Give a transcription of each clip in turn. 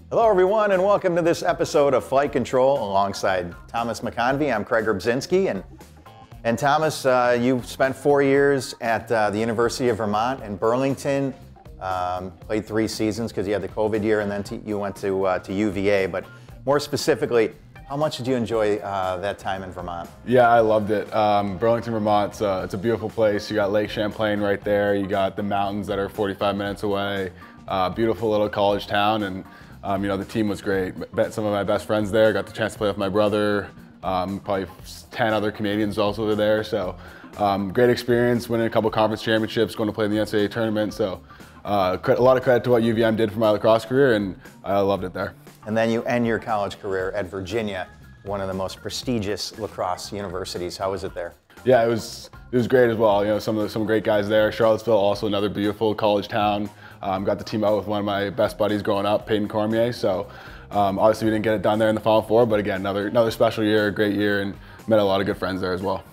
Hello everyone and welcome to this episode of Flight Control alongside Thomas McConvey. I'm Craig Rubzinski and Thomas, you spent 4 years at the University of Vermont in Burlington, played 3 seasons because you had the COVID year, and then you went to UVA, but more specifically, how much did you enjoy that time in Vermont? Yeah, I loved it. Burlington, Vermont, it's a beautiful place. You got Lake Champlain right there. You got the mountains that are 45 minutes away. Beautiful little college town, and the team was great. Met some of my best friends there. Got the chance to play with my brother. Probably 10 other Canadians also were there. So great experience, winning a couple conference championships, going to play in the NCAA tournament. So a lot of credit to what UVM did for my lacrosse career, and I loved it there. And then you end your college career at Virginia, one of the most prestigious lacrosse universities. How was it there? Yeah, it was great as well. Some great guys there. Charlottesville, also another beautiful college town. Got the team out with one of my best buddies growing up, Peyton Cormier. So obviously we didn't get it done there in the Final Four, but again, another special year, great year, and met a lot of good friends there as well.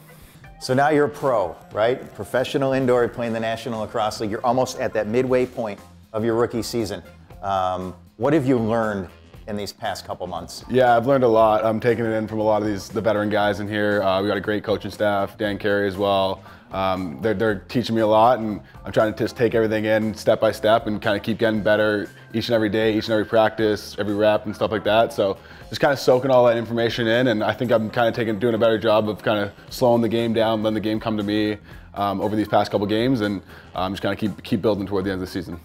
So now you're a pro, right? Professional indoor, playing the National Lacrosse League. You're almost at that midway point of your rookie season. What have you learned in these past couple months? Yeah, I've learned a lot. I'm taking it in from a lot of the veteran guys in here. We got a great coaching staff, Dan Carey as well. They're teaching me a lot, and I'm trying to just take everything in step by step and kind of keep getting better each and every day, each and every practice, every rep and stuff like that. So just kind of soaking all that information in, and I think I'm kind of doing a better job of kind of slowing the game down, letting the game come to me over these past couple games, and just kind of keep building toward the end of the season.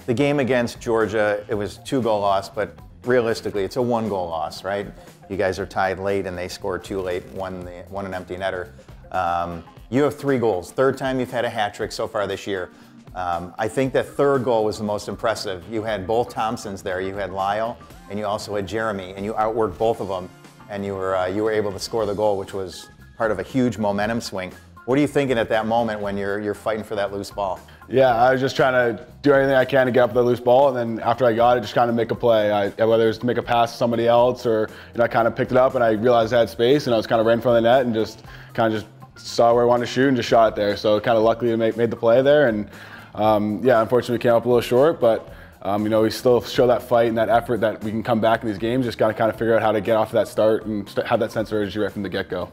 The game against Georgia, it was 2-goal loss, but realistically, it's a 1-goal loss, right? You guys are tied late, and they scored 2 late, won an empty netter. You have 3 goals. Third time you've had a hat trick so far this year. I think that third goal was the most impressive. You had both Thompsons there. You had Lyle, and you also had Jeremy, and you outworked both of them, and you were able to score the goal, which was part of a huge momentum swing. What are you thinking at that moment when you're fighting for that loose ball? Yeah, I was just trying to do everything I can to get up the loose ball, and then after I got it, just kind of make a play. Whether it was to make a pass to somebody else, or I kind of picked it up and I realized I had space, and I was kind of right in front of the net and just saw where I wanted to shoot and just shot it there. So kind of luckily made the play there, and yeah, unfortunately we came up a little short, but we still show that fight and that effort that we can come back in these games. Just got to kind of figure out how to get off to that start and have that sense of urgency right from the get-go.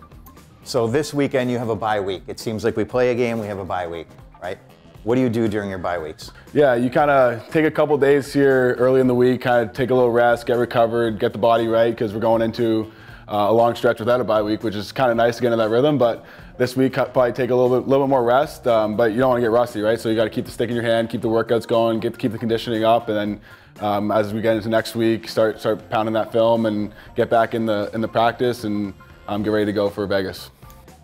So this weekend you have a bye week. It seems like we play a game, we have a bye week, right? What do you do during your bye weeks? Yeah, you kind of take a couple days here early in the week, kind of take a little rest, get recovered, get the body right, because we're going into a long stretch without a bye week, which is kind of nice to get into that rhythm. But this week probably take a little bit more rest, but you don't want to get rusty, right? So you got to keep the stick in your hand, keep the workouts going, keep the conditioning up, and then as we get into next week, start pounding that film and get back in the practice and get ready to go for Vegas.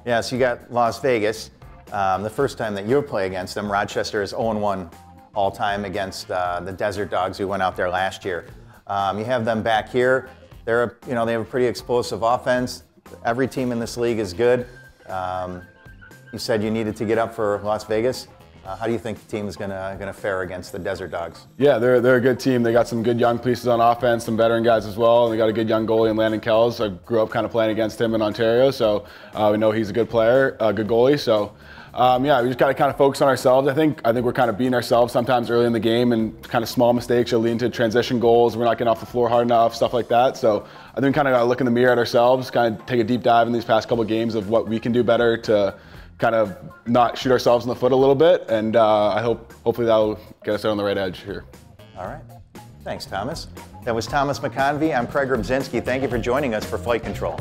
Yeah, so you got Las Vegas. The first time that you'll play against them, Rochester is 0-1 all time against the Desert Dogs who went out there last year. You have them back here. They have a pretty explosive offense. Every team in this league is good. You said you needed to get up for Las Vegas. How do you think the team is gonna fare against the Desert Dogs? Yeah, they're a good team. They got some good young pieces on offense, some veteran guys as well. And they got a good young goalie in Landon Kells. I grew up kind of playing against him in Ontario, so we know he's a good player, a good goalie. So yeah, we just got to kind of focus on ourselves. I think we're kind of beating ourselves sometimes early in the game, and kind of small mistakes will lead into transition goals. We're not getting off the floor hard enough, stuff like that. So I think kind of got to look in the mirror at ourselves, kind of take a deep dive in these past couple of games of what we can do better to kind of not shoot ourselves in the foot a little bit. And hopefully that'll get us out on the right edge here. All right. Thanks, Thomas. That was Thomas McConvey. I'm Craig Rubzinski. Thank you for joining us for Flight Control.